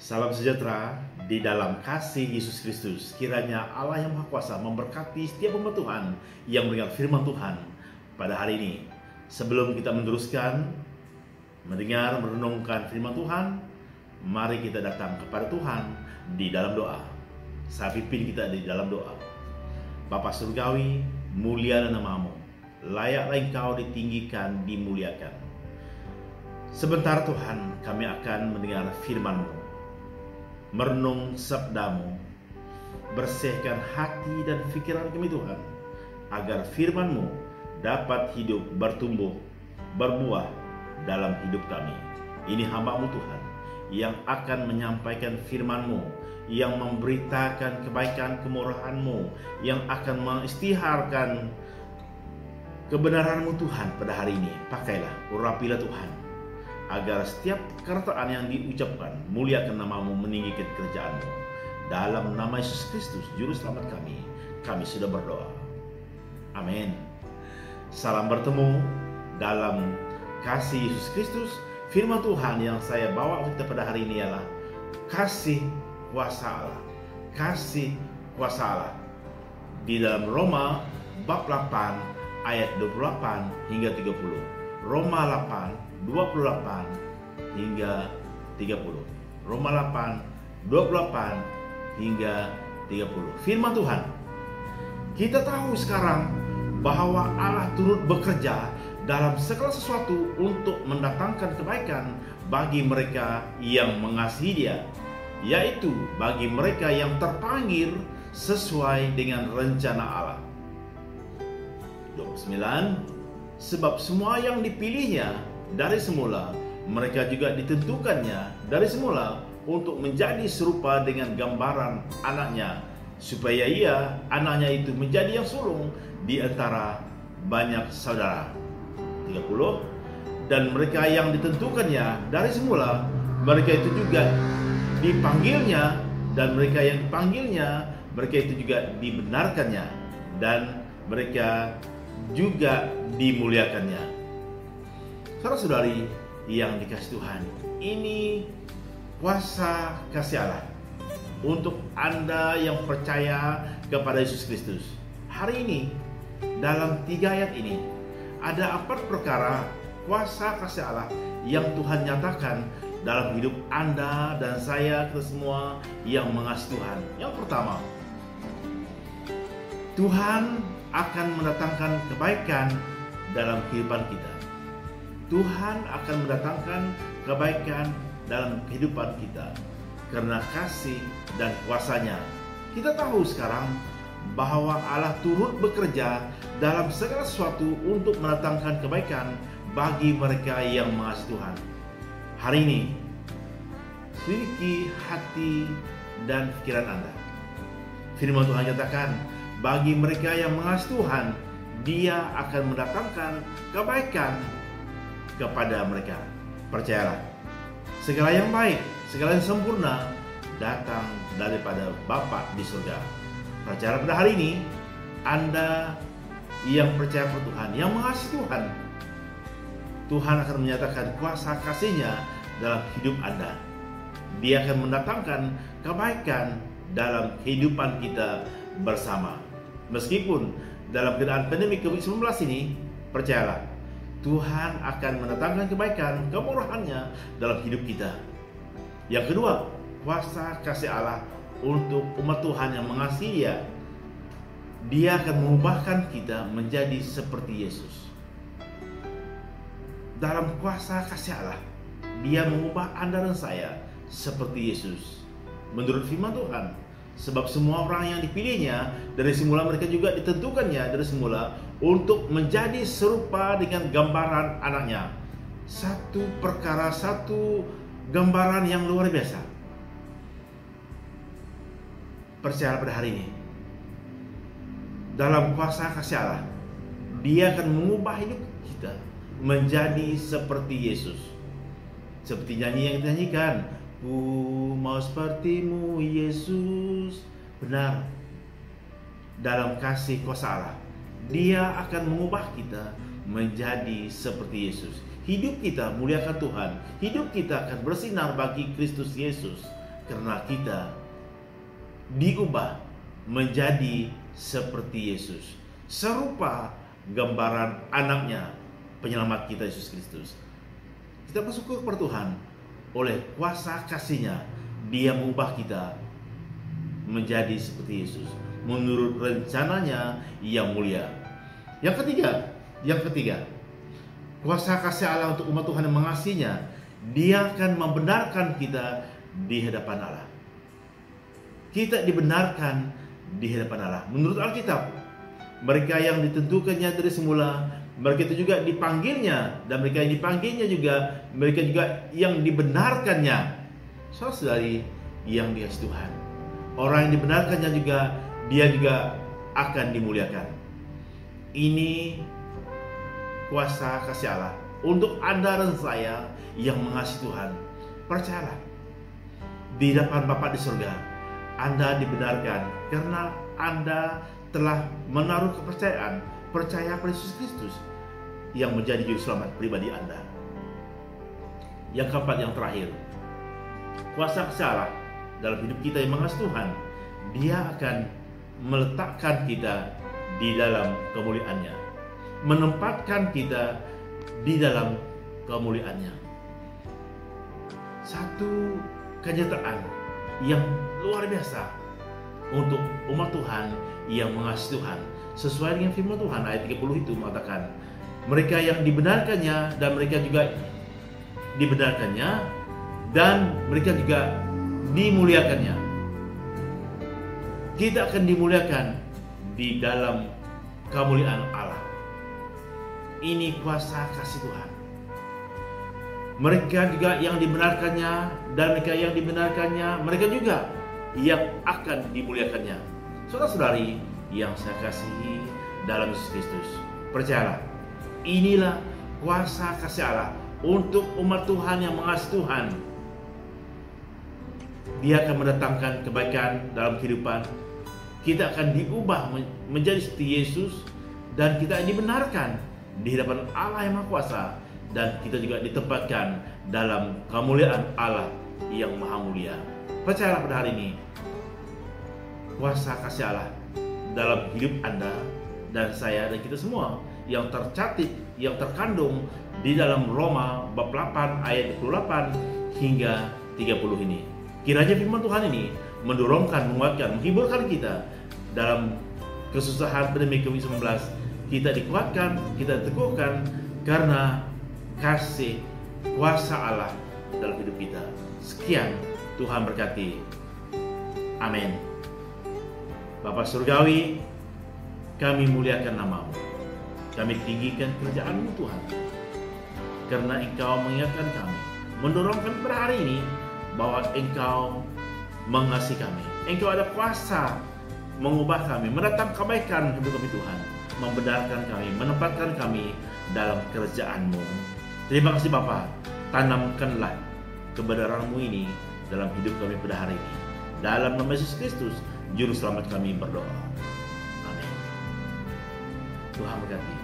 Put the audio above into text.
Salam sejahtera di dalam kasih Yesus Kristus. Kiranya Allah yang Maha Kuasa memberkati setiap umat Tuhan yang mendengar firman Tuhan pada hari ini. Sebelum kita meneruskan mendengar merenungkan firman Tuhan, mari kita datang kepada Tuhan di dalam doa. Saya pimpin kita di dalam doa. Bapa Surgawi, mulialah nama-Mu, layaklah Engkau ditinggikan, dimuliakan. Sebentar Tuhan, kami akan mendengar firman-Mu, merenung sabda-Mu, bersihkan hati dan pikiran kami Tuhan, agar firman-Mu dapat hidup, bertumbuh, berbuah dalam hidup kami. Ini hamba-Mu Tuhan, yang akan menyampaikan firman-Mu, yang memberitakan kebaikan kemurahan-Mu, yang akan mengistiharkan kebenaran-Mu Tuhan pada hari ini. Pakailah, urapilah Tuhan, agar setiap perkataan yang diucapkan muliakan nama-Mu, meninggikan kerjaan-Mu. Dalam nama Yesus Kristus, Juru Selamat kami sudah berdoa. Amin. Salam bertemu dalam kasih Yesus Kristus. Firman Tuhan yang saya bawa untuk kita pada hari ini ialah kasih kuasa Allah. Kasih kuasa Allah. Di dalam Roma bab 8 ayat 28 hingga 30. Roma 8 28 hingga 30. Roma 8 28 hingga 30. Firman Tuhan, kita tahu sekarang bahwa Allah turut bekerja dalam segala sesuatu untuk mendatangkan kebaikan bagi mereka yang mengasihi Dia, yaitu bagi mereka yang terpanggil sesuai dengan rencana Allah. 29. Sebab semua yang dipilihnya dari semula, mereka juga ditentukannya dari semula untuk menjadi serupa dengan gambaran anaknya, supaya ia, anaknya itu, menjadi yang sulung di antara banyak saudara. 30. Dan mereka yang ditentukannya dari semula, mereka itu juga dipanggilnya, dan mereka yang dipanggilnya, mereka itu juga dibenarkannya, dan mereka juga dimuliakannya. Saudara-saudari yang dikasihi Tuhan, ini kuasa kasih Allah untuk Anda yang percaya kepada Yesus Kristus. Hari ini dalam 3 ayat ini ada 4 perkara kuasa kasih Allah yang Tuhan nyatakan dalam hidup Anda dan saya, kita semua yang mengasihi Tuhan. Yang pertama, Tuhan akan mendatangkan kebaikan dalam kehidupan kita. Tuhan akan mendatangkan kebaikan dalam kehidupan kita karena kasih dan kuasa-Nya. Kita tahu sekarang bahwa Allah turut bekerja dalam segala sesuatu untuk mendatangkan kebaikan bagi mereka yang mengasihi Tuhan. Hari ini, selidiki hati dan pikiran Anda. Firman Tuhan nyatakan, bagi mereka yang mengasihi Tuhan, Dia akan mendatangkan kebaikan kepada mereka. Percayalah, segala yang baik, segala yang sempurna datang daripada Bapa di surga. Percayalah pada hari ini, Anda yang percaya pada Tuhan, yang mengasihi Tuhan, Tuhan akan menyatakan kuasa kasih-Nya dalam hidup Anda. Dia akan mendatangkan kebaikan dalam kehidupan kita bersama. Meskipun dalam keadaan pandemi COVID-19 ini, percayalah, Tuhan akan mendatangkan kebaikan, kemurahan-Nya dalam hidup kita. Yang kedua, kuasa kasih Allah untuk umat Tuhan yang mengasihi Dia. Dia akan mengubahkan kita menjadi seperti Yesus. Dalam kuasa kasih Allah, Dia mengubah Anda dan saya seperti Yesus. Menurut firman Tuhan, sebab semua orang yang dipilihnya dari semula, mereka juga ditentukannya dari semula untuk menjadi serupa dengan gambaran anaknya. Satu perkara, satu gambaran yang luar biasa. Percaya pada hari ini, dalam kuasa kasih Allah, Dia akan mengubah hidup kita menjadi seperti Yesus. Seperti nyanyi yang dinyanyikan, ku mau sepertimu Yesus. Benar, dalam kasih kuasa Allah, Dia akan mengubah kita menjadi seperti Yesus. Hidup kita muliakan Tuhan. Hidup kita akan bersinar bagi Kristus Yesus. karena kita diubah menjadi seperti Yesus, serupa gambaran anaknya, penyelamat kita Yesus Kristus. Kita bersyukur kepada Tuhan, oleh kuasa kasih-Nya Dia mengubah kita menjadi seperti Yesus menurut rencananya yang mulia. Yang ketiga, kuasa kasih Allah untuk umat Tuhan yang mengasihinya, Dia akan membenarkan kita di hadapan Allah. Kita dibenarkan di hadapan Allah menurut Alkitab. Mereka yang ditentukannya dari semula, mereka itu juga dipanggilnya, dan mereka yang dipanggilnya juga, mereka juga yang dibenarkannya. Saudari yang dikasihi Tuhan, orang yang dibenarkannya juga, dia juga akan dimuliakan. Ini kuasa kasih Allah untuk Anda dan saya yang mengasihi Tuhan. Percayalah, di depan Bapa di surga, Anda dibenarkan karena Anda telah menaruh kepercayaan, percaya pada Yesus Kristus yang menjadi juru selamat pribadi Anda. Yang keempat, yang terakhir, kuasa kasih Allah dalam hidup kita yang mengasihi Tuhan, Dia akan meletakkan kita di dalam kemuliaan-Nya, menempatkan kita di dalam kemuliaan-Nya. Satu kenyataan yang luar biasa untuk umat Tuhan yang mengasihi Tuhan. Sesuai dengan firman Tuhan ayat 30 itu mengatakan, mereka yang dibenarkannya dan mereka juga dibenarkannya dan mereka juga dimuliakannya. Kita akan dimuliakan di dalam kemuliaan Allah. Ini kuasa kasih Tuhan. Mereka juga yang dibenarkannya dan mereka yang dibenarkannya, mereka juga yang akan dimuliakannya. Saudara-saudari yang saya kasihi dalam Yesus Kristus, percayalah, inilah kuasa kasih Allah untuk umat Tuhan yang mengasihi Tuhan. Dia akan mendatangkan kebaikan dalam kehidupan. Kita akan diubah menjadi seperti Yesus, dan kita dibenarkan di hadapan Allah yang Maha Kuasa, dan kita juga ditempatkan dalam kemuliaan Allah yang Maha Mulia. Percayalah pada hari ini, kuasa kasih Allah dalam hidup Anda dan saya dan kita semua yang tercatat, yang terkandung di dalam Roma bab 8 ayat 28 hingga 30 ini. Kiranya firman Tuhan ini mendorongkan, menguatkan, menghiburkan kita dalam kesusahan pandemi COVID-19. Kita dikuatkan, kita teguhkan karena kasih kuasa Allah dalam hidup kita. Sekian, Tuhan berkati. Amin. Bapa Surgawi, kami muliakan nama-Mu. Kami tinggikan kerajaan-Mu Tuhan, karena Engkau mengingatkan kami, mendorongkan pada hari ini bahwa Engkau mengasihi kami. Engkau ada kuasa mengubah kami, mendatangkan kebaikan hidup kami Tuhan, membenarkan kami, menempatkan kami dalam kerajaan-Mu. Terima kasih Bapa, tanamkanlah kebenaran-Mu ini dalam hidup kami pada hari ini. Dalam nama Yesus Kristus, Juru Selamat kami berdoa. Amin. Tuhan berkati.